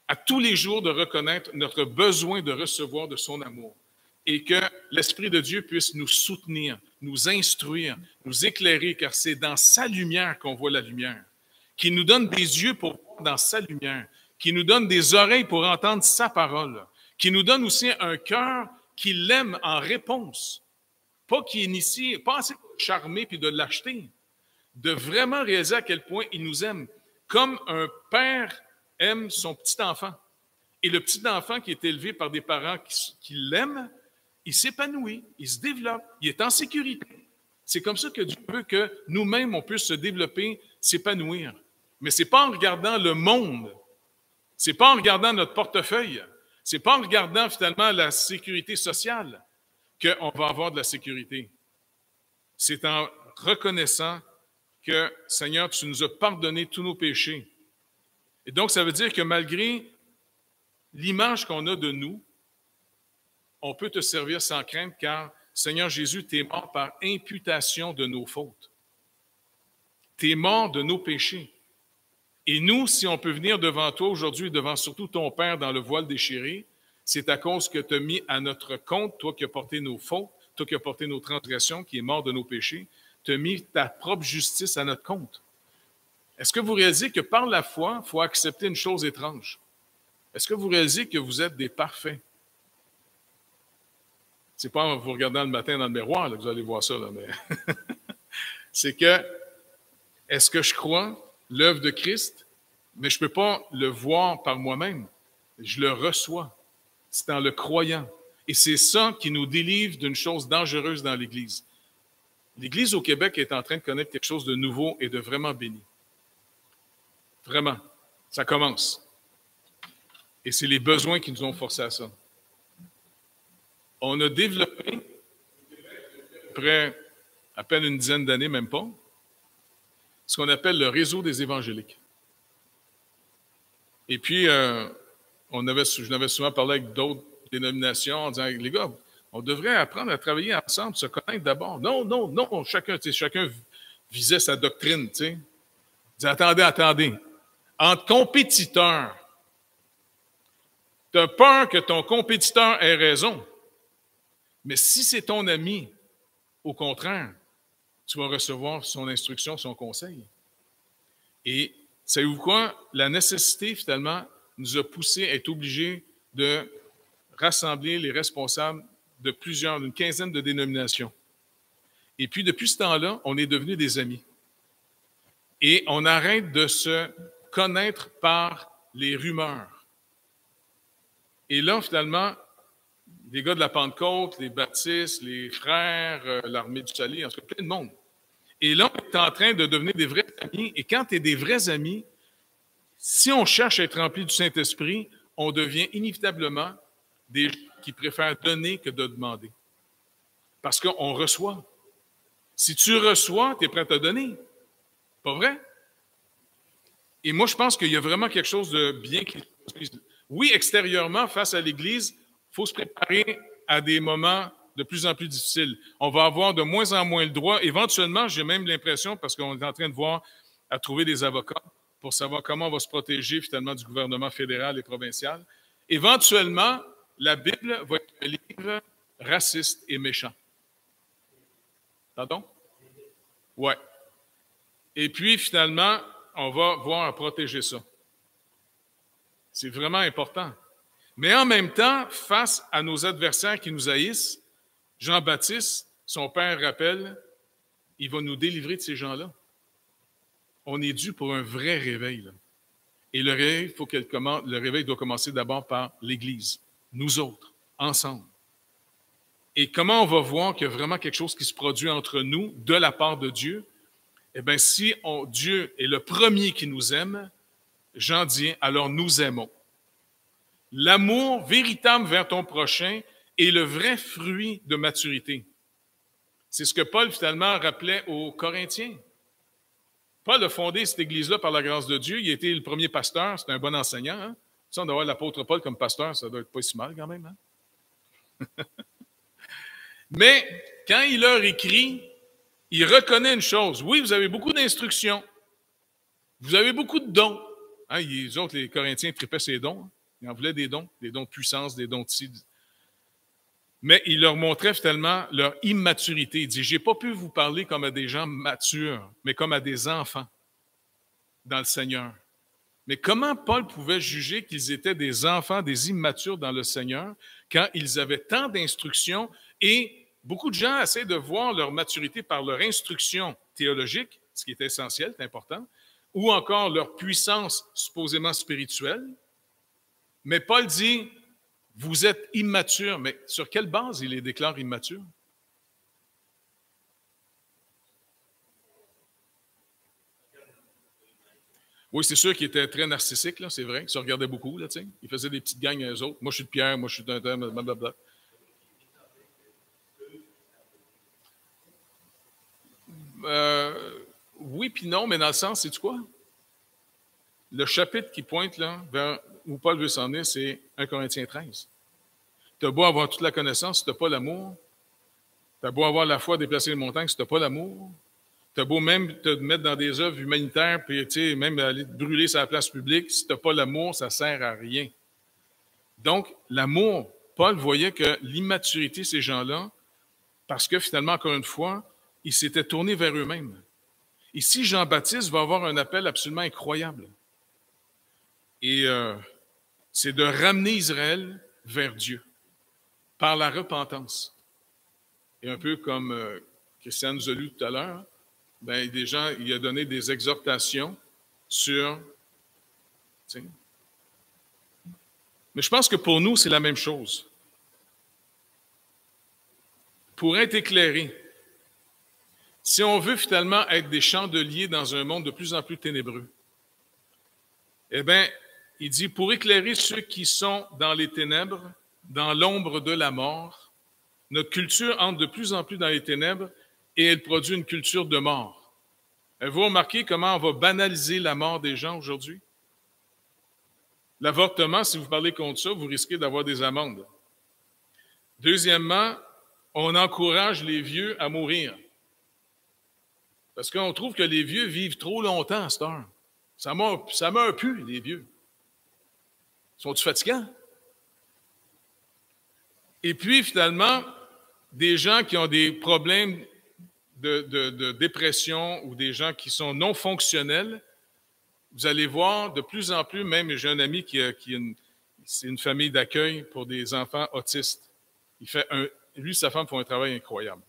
À tous les jours, de reconnaître notre besoin de recevoir de son amour et que l'Esprit de Dieu puisse nous soutenir, nous instruire, nous éclairer, car c'est dans sa lumière qu'on voit la lumière, qui nous donne des yeux pour voir dans sa lumière, qui nous donne des oreilles pour entendre sa parole, qui nous donne aussi un cœur qui l'aime en réponse. Pas qui initie, pas assez de charmer puis de l'acheter, de vraiment réaliser à quel point il nous aime, comme un père aime son petit enfant. Et le petit enfant qui est élevé par des parents qui l'aiment, il s'épanouit, il se développe, il est en sécurité. C'est comme ça que Dieu veut que nous-mêmes, on puisse se développer, s'épanouir. Mais ce n'est pas en regardant le monde, ce n'est pas en regardant notre portefeuille, ce n'est pas en regardant finalement la sécurité sociale qu'on va avoir de la sécurité. C'est en reconnaissant que, Seigneur, tu nous as pardonné tous nos péchés. Et donc, ça veut dire que malgré l'image qu'on a de nous, on peut te servir sans crainte, car, Seigneur Jésus, tu es mort par imputation de nos fautes. Tu es mort de nos péchés. Et nous, si on peut venir devant toi aujourd'hui, devant surtout ton Père dans le voile déchiré, c'est à cause que tu as mis à notre compte, toi qui as porté nos fautes, toi qui as porté nos transgressions, qui est mort de nos péchés, tu as mis ta propre justice à notre compte. Est-ce que vous réalisez que par la foi, il faut accepter une chose étrange? Est-ce que vous réalisez que vous êtes des parfaits? Ce n'est pas en vous regardant le matin dans le miroir là, que vous allez voir ça, là, mais c'est que, est-ce que je crois l'œuvre de Christ, mais je ne peux pas le voir par moi-même. Je le reçois. C'est en le croyant. Et c'est ça qui nous délivre d'une chose dangereuse dans l'Église. L'Église au Québec est en train de connaître quelque chose de nouveau et de vraiment béni. Vraiment. Ça commence. Et c'est les besoins qui nous ont forcé à ça. On a développé, après à peine une dizaine d'années, même pas, ce qu'on appelle le réseau des évangéliques. Et puis, je n'avais souvent parlé avec d'autres dénominations en disant, les gars, on devrait apprendre à travailler ensemble, se connaître d'abord. Non, chacun visait sa doctrine, tu sais. Il disait, attendez. Entre compétiteurs, tu as peur que ton compétiteur ait raison. Mais si c'est ton ami, au contraire, tu vas recevoir son instruction, son conseil. Et savez-vous quoi? La nécessité, finalement, nous a poussé à être obligés de rassembler les responsables d'une quinzaine de dénominations. Et puis, depuis ce temps-là, on est devenus des amis. Et on arrête de se connaître par les rumeurs. Et là, finalement, les gars de la Pentecôte, les baptistes, les frères, l'armée du salut, en tout cas, plein de monde. Et là, on est en train de devenir des vrais amis. Et quand tu es des vrais amis, si on cherche à être rempli du Saint-Esprit, on devient inévitablement des gens qui préfèrent donner que de demander. Parce qu'on reçoit. Si tu reçois, tu es prêt à donner. Pas vrai? Et moi, je pense qu'il y a vraiment quelque chose de bien qui... Oui, extérieurement, face à l'Église, il faut se préparer à des moments de plus en plus difficiles. On va avoir de moins en moins le droit. Éventuellement, j'ai même l'impression, parce qu'on est en train de voir à trouver des avocats pour savoir comment on va se protéger finalement du gouvernement fédéral et provincial. Éventuellement, la Bible va être un livre raciste et méchant. Pardon? Ouais. Et puis, finalement, on va voir à protéger ça. C'est vraiment important. Mais en même temps, face à nos adversaires qui nous haïssent, Jean-Baptiste, son père rappelle, il va nous délivrer de ces gens-là. On est dû pour un vrai réveil. Là. Et le réveil doit commencer d'abord par l'Église, nous autres, ensemble. Et comment on va voir qu'il y a vraiment quelque chose qui se produit entre nous de la part de Dieu? Eh bien, si Dieu est le premier qui nous aime, Jean dit, alors nous aimons. L'amour véritable vers ton prochain est le vrai fruit de maturité. C'est ce que Paul, finalement, rappelait aux Corinthiens. Paul a fondé cette église-là par la grâce de Dieu. Il a été le premier pasteur. C'était un bon enseignant. Hein? Ça, d'avoir l'apôtre Paul comme pasteur, ça doit être pas si mal quand même. Hein? Mais quand il leur écrit, il reconnaît une chose. Oui, vous avez beaucoup d'instructions. Vous avez beaucoup de dons. Hein, les autres, les Corinthiens, tripaient ces dons. Hein? Ils en voulaient des dons de puissance, des dons de ci. Mais il leur montrait finalement leur immaturité. Il dit, j'ai pas pu vous parler comme à des gens matures, mais comme à des enfants dans le Seigneur. Mais comment Paul pouvait juger qu'ils étaient des enfants, des immatures dans le Seigneur, quand ils avaient tant d'instructions et beaucoup de gens essaient de voir leur maturité par leur instruction théologique, ce qui est essentiel, c'est important, ou encore leur puissance supposément spirituelle. Mais Paul dit, vous êtes immatures. Mais sur quelle base il les déclare immatures? Oui, c'est sûr qu'il était très narcissique, là, c'est vrai. Il se regardait beaucoup, là, tu sais. Il faisait des petites gangs à eux autres. Moi, je suis de Pierre, moi, je suis d'un blablabla. Oui, puis non, mais dans le sens, c'est quoi? Le chapitre qui pointe là, vers où Paul veut s'en aller, c'est 1 Corinthiens 13. Tu as beau avoir toute la connaissance, si tu n'as pas l'amour. Tu as beau avoir la foi déplacer les montagnes, si tu n'as pas l'amour. Tu as beau même te mettre dans des œuvres humanitaires, puis même aller te brûler sur la place publique, si tu n'as pas l'amour, ça ne sert à rien. Donc, l'amour, Paul voyait que l'immaturité, ces gens-là, parce que finalement, encore une fois, ils s'étaient tournés vers eux-mêmes. Ici, Jean-Baptiste va avoir un appel absolument incroyable. Et c'est de ramener Israël vers Dieu par la repentance. Et un peu comme Christiane nous a lu tout à l'heure, ben, des gens, il a donné des exhortations sur... T'sais. Mais je pense que pour nous, c'est la même chose. Pour être éclairé, si on veut finalement être des chandeliers dans un monde de plus en plus ténébreux, eh bien, il dit, pour éclairer ceux qui sont dans les ténèbres, dans l'ombre de la mort, notre culture entre de plus en plus dans les ténèbres et elle produit une culture de mort. Avez-vous remarqué comment on va banaliser la mort des gens aujourd'hui? L'avortement, si vous parlez contre ça, vous risquez d'avoir des amendes. Deuxièmement, on encourage les vieux à mourir. Parce qu'on trouve que les vieux vivent trop longtemps à cette heure. Ça meurt plus, les vieux. Sont-ils fatigants? Et puis, finalement, des gens qui ont des problèmes de dépression ou des gens qui sont non fonctionnels, vous allez voir de plus en plus, même j'ai un ami c'est une famille d'accueil pour des enfants autistes. Lui et sa femme font un travail incroyable.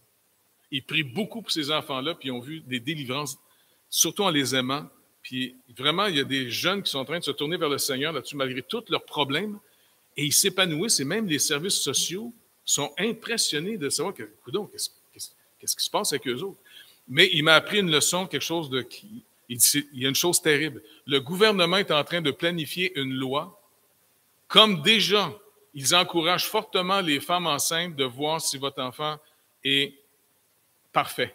Ils prient beaucoup pour ces enfants-là, puis ils ont vu des délivrances, surtout en les aimant. Puis vraiment, il y a des jeunes qui sont en train de se tourner vers le Seigneur là-dessus, malgré tous leurs problèmes. Et ils s'épanouissent, et même les services sociaux sont impressionnés de savoir que, coudonc, qu'est-ce qui se passe avec eux autres? Mais il m'a appris une leçon, quelque chose de... Il y a une chose terrible. Le gouvernement est en train de planifier une loi, comme déjà, ils encouragent fortement les femmes enceintes de voir si votre enfant est parfait.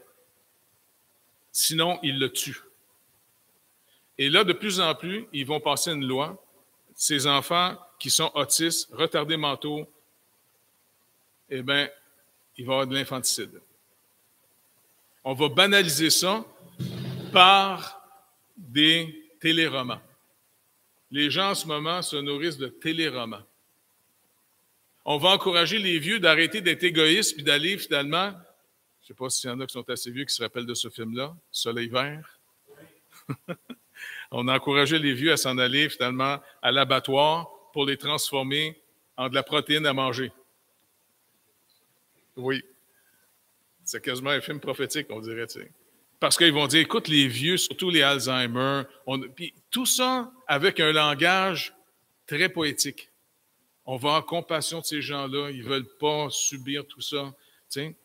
Sinon, ils le tuent. Et là, de plus en plus, ils vont passer une loi. Ces enfants qui sont autistes, retardés mentaux, eh bien, il va y avoir de l'infanticide. On va banaliser ça par des téléromans. Les gens, en ce moment, se nourrissent de téléromans. On va encourager les vieux d'arrêter d'être égoïstes puis d'aller, finalement, je ne sais pas s'il y en a qui sont assez vieux qui se rappellent de ce film-là, Soleil vert. On a encouragé les vieux à s'en aller, finalement, à l'abattoir pour les transformer en de la protéine à manger. Oui. C'est quasiment un film prophétique, on dirait, tu sais. Parce qu'ils vont dire, écoute, les vieux, surtout les Alzheimer, puis tout ça avec un langage très poétique. On va en compassion de ces gens-là, ils ne veulent pas subir tout ça. Tu sais.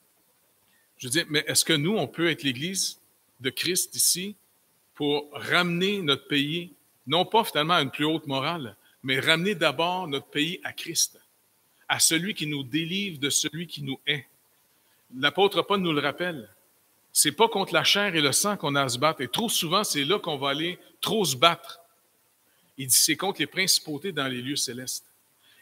Je veux dire, mais est-ce que nous, on peut être l'Église de Christ ici pour ramener notre pays, non pas finalement à une plus haute morale, mais ramener d'abord notre pays à Christ, à celui qui nous délivre de celui qui nous hait. L'apôtre Paul nous le rappelle. C'est pas contre la chair et le sang qu'on a à se battre. Et trop souvent, c'est là qu'on va aller trop se battre. Il dit c'est contre les principautés dans les lieux célestes.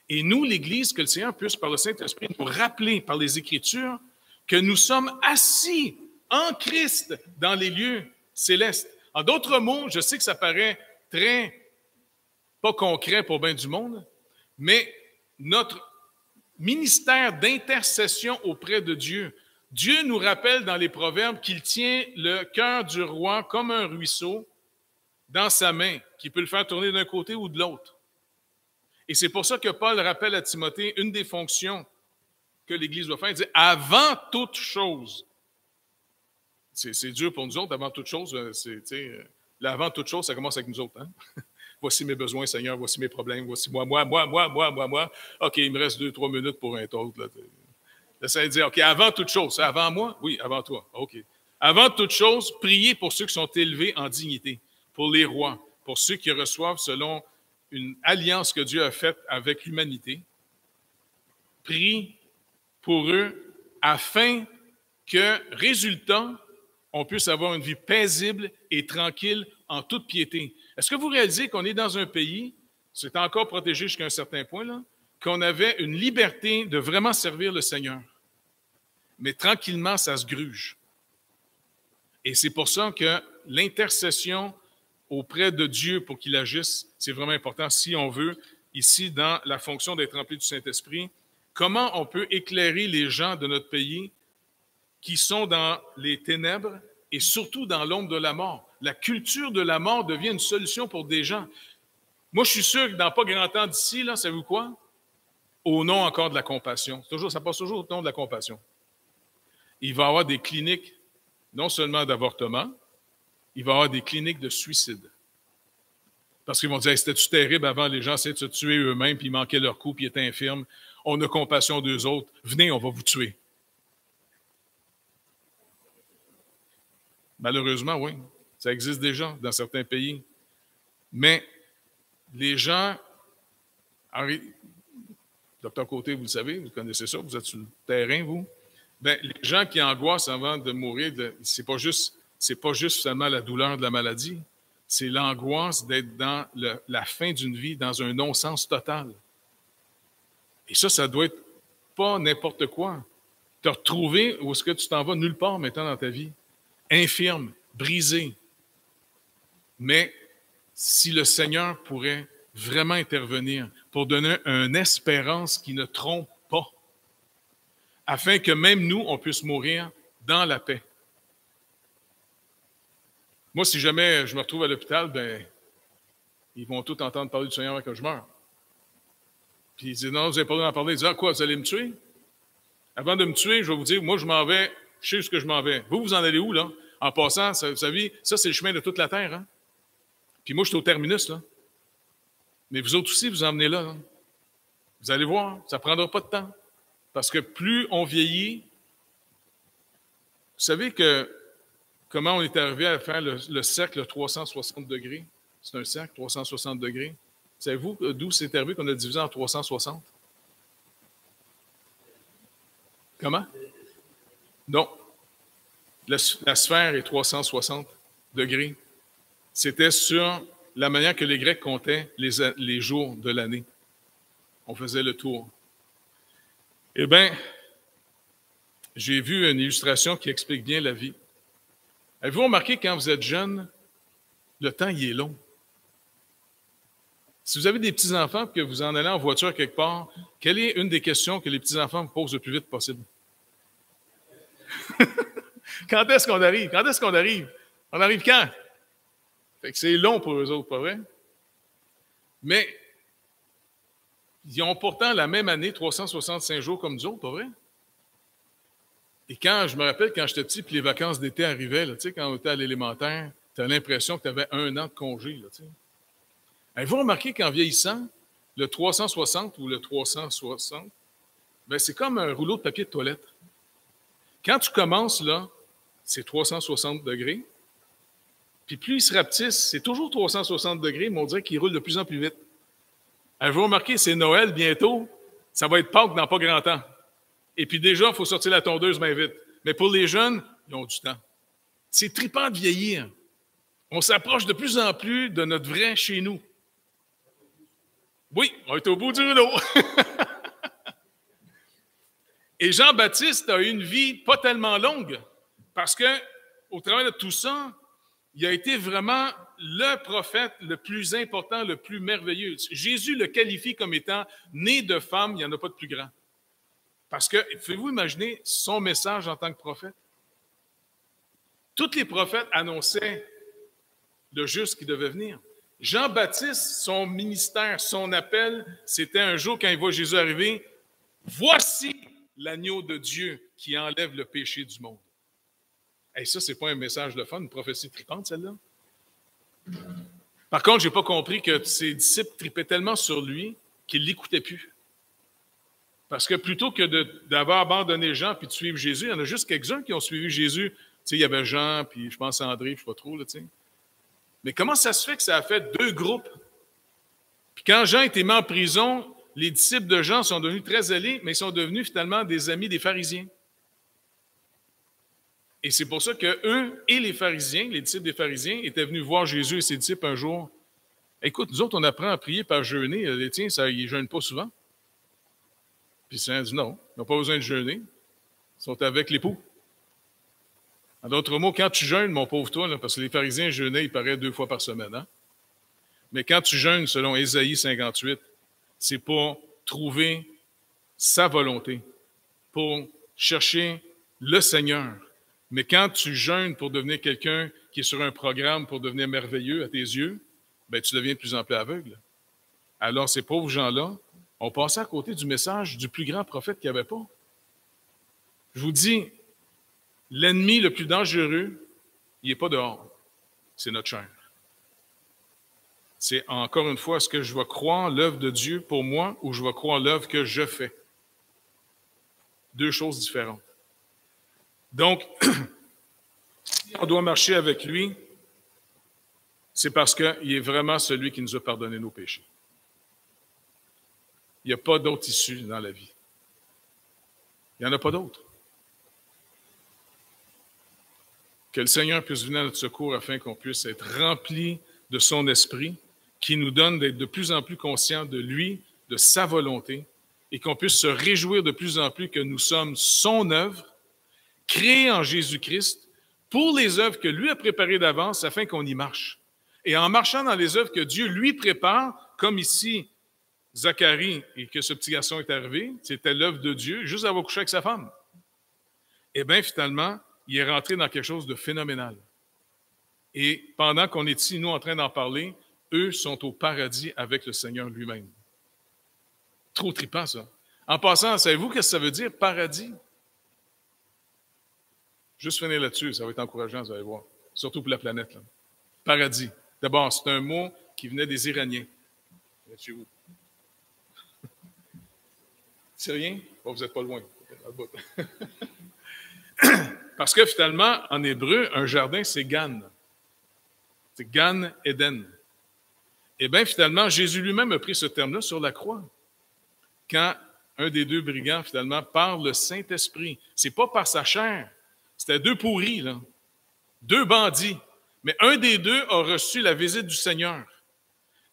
Et nous, l'Église, que le Seigneur puisse, par le Saint-Esprit, nous rappeler par les Écritures que nous sommes assis en Christ dans les lieux célestes. En d'autres mots, je sais que ça paraît très pas concret pour bien du monde, mais notre ministère d'intercession auprès de Dieu. Dieu nous rappelle dans les Proverbes qu'il tient le cœur du roi comme un ruisseau dans sa main, qu'il peut le faire tourner d'un côté ou de l'autre. Et c'est pour ça que Paul rappelle à Timothée une des fonctions que l'Église doit faire. Il dit « avant toute chose ». C'est dur pour nous autres, avant toute chose. Avant toute chose, ça commence avec nous autres. Hein? Voici mes besoins, Seigneur, voici mes problèmes, voici moi. OK, il me reste 2-3 minutes pour un autre. J'essaie de dire, OK, avant toute chose, c'est avant moi? Oui, avant toi. OK. Avant toute chose, priez pour ceux qui sont élevés en dignité, pour les rois, pour ceux qui reçoivent selon une alliance que Dieu a faite avec l'humanité. Prie pour eux afin que, résultat, on puisse avoir une vie paisible et tranquille en toute piété. Est-ce que vous réalisez qu'on est dans un pays, c'est encore protégé jusqu'à un certain point, là, qu'on avait une liberté de vraiment servir le Seigneur? Mais tranquillement, ça se gruge. Et c'est pour ça que l'intercession auprès de Dieu pour qu'il agisse, c'est vraiment important si on veut, ici, dans la fonction d'être rempli du Saint-Esprit, comment on peut éclairer les gens de notre pays qui sont dans les ténèbres et surtout dans l'ombre de la mort. La culture de la mort devient une solution pour des gens. Moi, je suis sûr que dans pas grand temps d'ici, là, savez-vous quoi? Au nom encore de la compassion. Ça passe toujours au nom de la compassion. Il va y avoir des cliniques, non seulement d'avortement, il va y avoir des cliniques de suicide. Parce qu'ils vont dire, hey, c'était-tu terrible avant, les gens essayaient de se tuer eux-mêmes, puis ils manquaient leur coup, puis ils étaient infirmes. On a compassion d'eux autres. Venez, on va vous tuer. Malheureusement, oui. Ça existe déjà dans certains pays. Mais les gens... Henri, Docteur Côté, vous le savez, vous connaissez ça, vous êtes sur le terrain, vous. Bien, les gens qui angoissent avant de mourir, c'est pas juste seulement la douleur de la maladie, c'est l'angoisse d'être dans la fin d'une vie, dans un non-sens total. Et ça doit être pas n'importe quoi. Te retrouver où est-ce que tu t'en vas nulle part maintenant dans ta vie, infirme, brisé. Mais si le Seigneur pourrait vraiment intervenir pour donner une espérance qui ne trompe pas, afin que même nous, on puisse mourir dans la paix. Moi, si jamais je me retrouve à l'hôpital, ben, ils vont tous entendre parler du Seigneur quand je meurs. Puis ils disent, non, vous n'avez pas le droit d'en parler. Ils disent, ah, quoi, vous allez me tuer? Avant de me tuer, je vais vous dire, moi, je m'en vais, je sais où ce que je m'en vais. Vous en allez où, là? En passant, vous savez, ça, c'est le chemin de toute la terre, hein? Puis moi, je suis au terminus, là. Mais vous autres aussi, vous emmenez là, là. Vous allez voir, ça ne prendra pas de temps. Parce que plus on vieillit, vous savez comment on est arrivé à faire le cercle 360 degrés? C'est un cercle 360 degrés. Savez-vous d'où c'est arrivé qu'on a divisé en 360? Comment? Non. La sphère est 360 degrés. C'était sur la manière que les Grecs comptaient les jours de l'année. On faisait le tour. Eh bien, j'ai vu une illustration qui explique bien la vie. Avez-vous remarqué quand vous êtes jeune, le temps, il est long. Si vous avez des petits-enfants et que vous en allez en voiture quelque part, quelle est une des questions que les petits-enfants vous posent le plus vite possible? Quand est-ce qu'on arrive? Quand est-ce qu'on arrive? On arrive quand? Fait que c'est long pour eux autres, pas vrai? Mais ils ont pourtant la même année, 365 jours comme nous autres, pas vrai? Et quand, je me rappelle, quand j'étais petit, puis les vacances d'été arrivaient, là, quand on était à l'élémentaire, tu as l'impression que tu avais 1 an de congé. Là, avez-vous remarqué qu'en vieillissant, le 360 ou le 360, ben, c'est comme un rouleau de papier de toilette. Quand tu commences, là, c'est 360 degrés. Puis plus il se rapetisse, c'est toujours 360 degrés, mais on dirait qu'il roule de plus en plus vite. Avez-vous remarqué, c'est Noël bientôt, ça va être Pâques dans pas grand temps. Et puis déjà, il faut sortir la tondeuse bien vite. Mais pour les jeunes, ils ont du temps. C'est trippant de vieillir. On s'approche de plus en plus de notre vrai chez nous. Oui, on est au bout du rouleau. Et Jean-Baptiste a eu une vie pas tellement longue, parce que au travers de tout ça, il a été vraiment le prophète le plus important, le plus merveilleux. Jésus le qualifie comme étant né de femme, il n'y en a pas de plus grand. Parce que, pouvez-vous imaginer son message en tant que prophète? Tous les prophètes annonçaient le juste qui devait venir. Jean-Baptiste, son ministère, son appel, c'était un jour quand il voit Jésus arriver, « Voici l'agneau de Dieu qui enlève le péché du monde. » Et ça, c'est pas un message de fun, une prophétie tripante, celle-là. Par contre, je n'ai pas compris que ses disciples tripaient tellement sur lui qu'ils ne l'écoutaient plus. Parce que plutôt que d'avoir abandonné Jean puis de suivre Jésus, il y en a juste quelques-uns qui ont suivi Jésus. Tu sais, il y avait Jean, puis je pense André, je ne sais pas trop, là, tu sais. Mais comment ça se fait que ça a fait 2 groupes? Puis quand Jean était mis en prison, les disciples de Jean sont devenus très zélés, mais ils sont devenus finalement des amis des pharisiens. Et c'est pour ça qu'eux et les pharisiens, les disciples des pharisiens, étaient venus voir Jésus et ses disciples un jour. Écoute, nous autres, on apprend à prier par jeûner. Les tiens, ils ne jeûnent pas souvent. Puis le Seigneur dit non, ils n'ont pas besoin de jeûner. Ils sont avec l'époux. En d'autres mots, quand tu jeûnes, mon pauvre toi, là, parce que les pharisiens jeûnaient, il paraît 2 fois par semaine. Hein? Mais quand tu jeûnes, selon Ésaïe 58, c'est pour trouver sa volonté, pour chercher le Seigneur. Mais quand tu jeûnes pour devenir quelqu'un qui est sur un programme pour devenir merveilleux à tes yeux, ben, tu deviens de plus en plus aveugle. Alors, ces pauvres gens-là ont passé à côté du message du plus grand prophète qu'il n'y avait pas. Je vous dis, l'ennemi le plus dangereux, il n'est pas dehors. C'est notre chair. C'est encore une fois, est-ce que je vais croire l'œuvre de Dieu pour moi ou je vais croire l'œuvre que je fais? 2 choses différentes. Donc, si on doit marcher avec lui, c'est parce qu'il est vraiment celui qui nous a pardonné nos péchés. Il n'y a pas d'autre issue dans la vie. Il n'y en a pas d'autre. Que le Seigneur puisse venir à notre secours afin qu'on puisse être rempli de son esprit, qui nous donne d'être de plus en plus conscients de lui, de sa volonté, et qu'on puisse se réjouir de plus en plus que nous sommes son œuvre, créée en Jésus-Christ, pour les œuvres que lui a préparées d'avance afin qu'on y marche. Et en marchant dans les œuvres que Dieu lui prépare, comme ici, Zacharie, et que ce petit garçon est arrivé, c'était l'œuvre de Dieu, juste avoir couché avec sa femme. Eh bien, finalement, il est rentré dans quelque chose de phénoménal. Et pendant qu'on est ici, nous, en train d'en parler, eux sont au paradis avec le Seigneur lui-même. Trop trippant, ça. En passant, savez-vous ce que ça veut dire, paradis? Juste finir là-dessus, ça va être encourageant, vous allez voir. Surtout pour la planète. Là. Paradis. D'abord, c'est un mot qui venait des Iraniens. Chez vous. C'est rien? Bon, vous n'êtes pas loin. Parce que finalement, en hébreu, un jardin, c'est Gan. C'est Gan Eden. Eh bien, finalement, Jésus lui-même a pris ce terme-là sur la croix. Quand un des deux brigands, finalement, par le Saint-Esprit, c'est pas par sa chair, c'était deux pourris, là, deux bandits, mais un des deux a reçu la visite du Seigneur.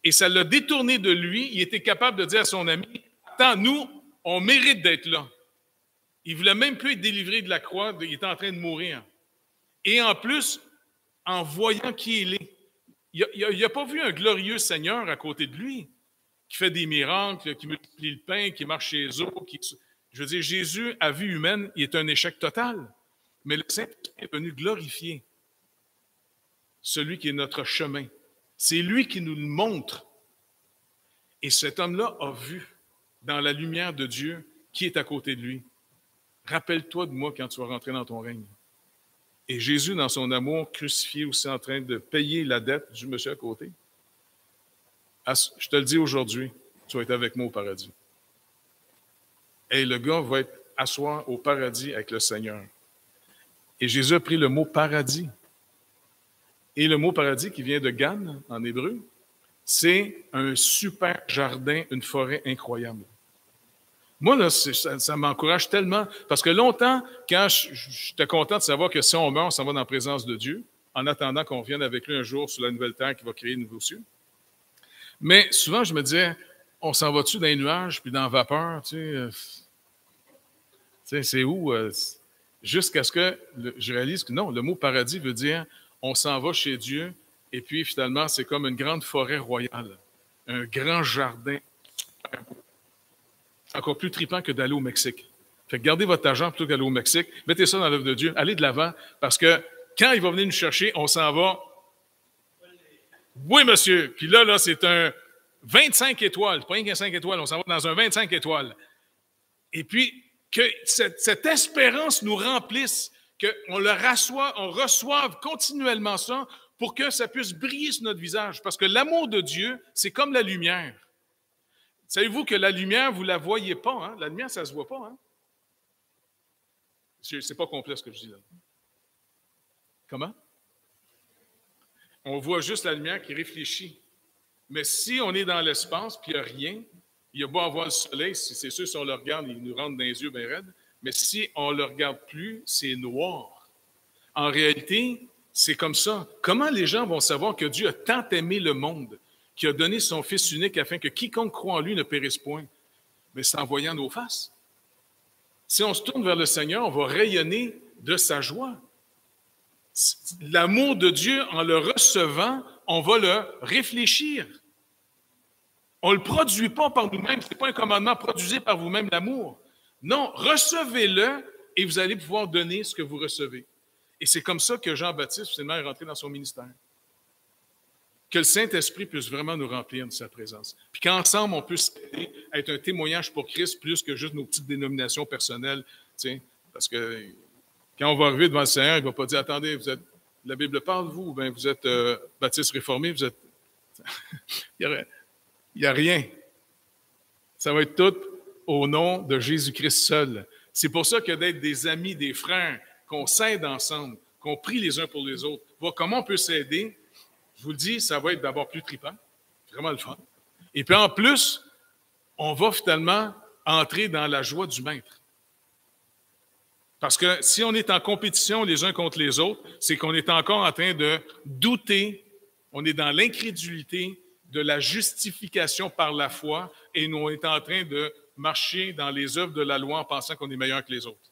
Et ça l'a détourné de lui. Il était capable de dire à son ami, « Attends, nous, on mérite d'être là. » Il ne voulait même plus être délivré de la croix, il était en train de mourir. Et en plus, en voyant qui il est, il n'a pas vu un glorieux Seigneur à côté de lui, qui fait des miracles, qui multiplie le pain, qui marche chez les eaux. Je veux dire, Jésus, à vue humaine, il est un échec total. Mais le Saint-Esprit est venu glorifier celui qui est notre chemin. C'est lui qui nous le montre. Et cet homme-là a vu, dans la lumière de Dieu, qui est à côté de lui. Rappelle-toi de moi quand tu vas rentrer dans ton règne. Et Jésus, dans son amour, crucifié aussi en train de payer la dette du monsieur à côté. Je te le dis aujourd'hui, tu vas être avec moi au paradis. Et le gars va être asseoir au paradis avec le Seigneur. Et Jésus a pris le mot paradis. Et le mot paradis qui vient de Gan, en hébreu, c'est un super jardin, une forêt incroyable. Moi, là, ça m'encourage tellement, parce que longtemps, quand j'étais content de savoir que si on meurt, on s'en va dans la présence de Dieu, en attendant qu'on vienne avec lui un jour sur la nouvelle terre qui va créer de nouveaux cieux. Mais souvent, je me disais, on s'en va-tu dans les nuages, puis dans la vapeur, tu sais, c'est où? Jusqu'à ce que je réalise que non, le mot paradis veut dire, on s'en va chez Dieu, et puis finalement, c'est comme une grande forêt royale, un grand jardin. Encore plus trippant que d'aller au Mexique. Fait que gardez votre argent plutôt qu'aller au Mexique. Mettez ça dans l'œuvre de Dieu. Allez de l'avant, parce que quand il va venir nous chercher, on s'en va. Oui, monsieur. Puis là, c'est un 25 étoiles. Pas rien qu'un 5 étoiles. On s'en va dans un 25 étoiles. Et puis, que cette espérance nous remplisse, qu'on on reçoive continuellement ça pour que ça puisse briller sur notre visage. Parce que l'amour de Dieu, c'est comme la lumière. Savez-vous que la lumière, vous ne la voyez pas, hein? La lumière, ça ne se voit pas, hein? C'est pas complet ce que je dis là. Comment? On voit juste la lumière qui réfléchit. Mais si on est dans l'espace, puis il n'y a rien, il y a beau avoir le soleil, c'est sûr, si on le regarde, il nous rentre dans les yeux bien raides, mais si on ne le regarde plus, c'est noir. En réalité, c'est comme ça. Comment les gens vont savoir que Dieu a tant aimé le monde, qui a donné son Fils unique afin que quiconque croit en lui ne périsse point? Mais c'est en voyant nos faces. Si on se tourne vers le Seigneur, on va rayonner de sa joie. L'amour de Dieu, en le recevant, on va le réfléchir. On ne le produit pas par nous-mêmes. Ce n'est pas un commandement, produisez par vous-même l'amour. Non, recevez-le et vous allez pouvoir donner ce que vous recevez. Et c'est comme ça que Jean-Baptiste, finalement, est rentré dans son ministère. Que le Saint-Esprit puisse vraiment nous remplir de sa présence. Puis qu'ensemble, on puisse être un témoignage pour Christ plus que juste nos petites dénominations personnelles. Parce que quand on va arriver devant le Seigneur, il ne va pas dire, attendez, la Bible parle, vous, ou bien vous êtes baptiste réformé, vous êtes... il n'y a rien. Ça va être tout au nom de Jésus-Christ seul. C'est pour ça que d'être des amis, des frères, qu'on s'aide ensemble, qu'on prie les uns pour les autres, voir comment on peut s'aider. Je vous le dis, ça va être d'abord plus trippant, vraiment le fun. Et puis en plus, on va finalement entrer dans la joie du maître. Parce que si on est en compétition les uns contre les autres, c'est qu'on est encore en train de douter, on est dans l'incrédulité de la justification par la foi et nous, on est en train de marcher dans les œuvres de la loi en pensant qu'on est meilleur que les autres.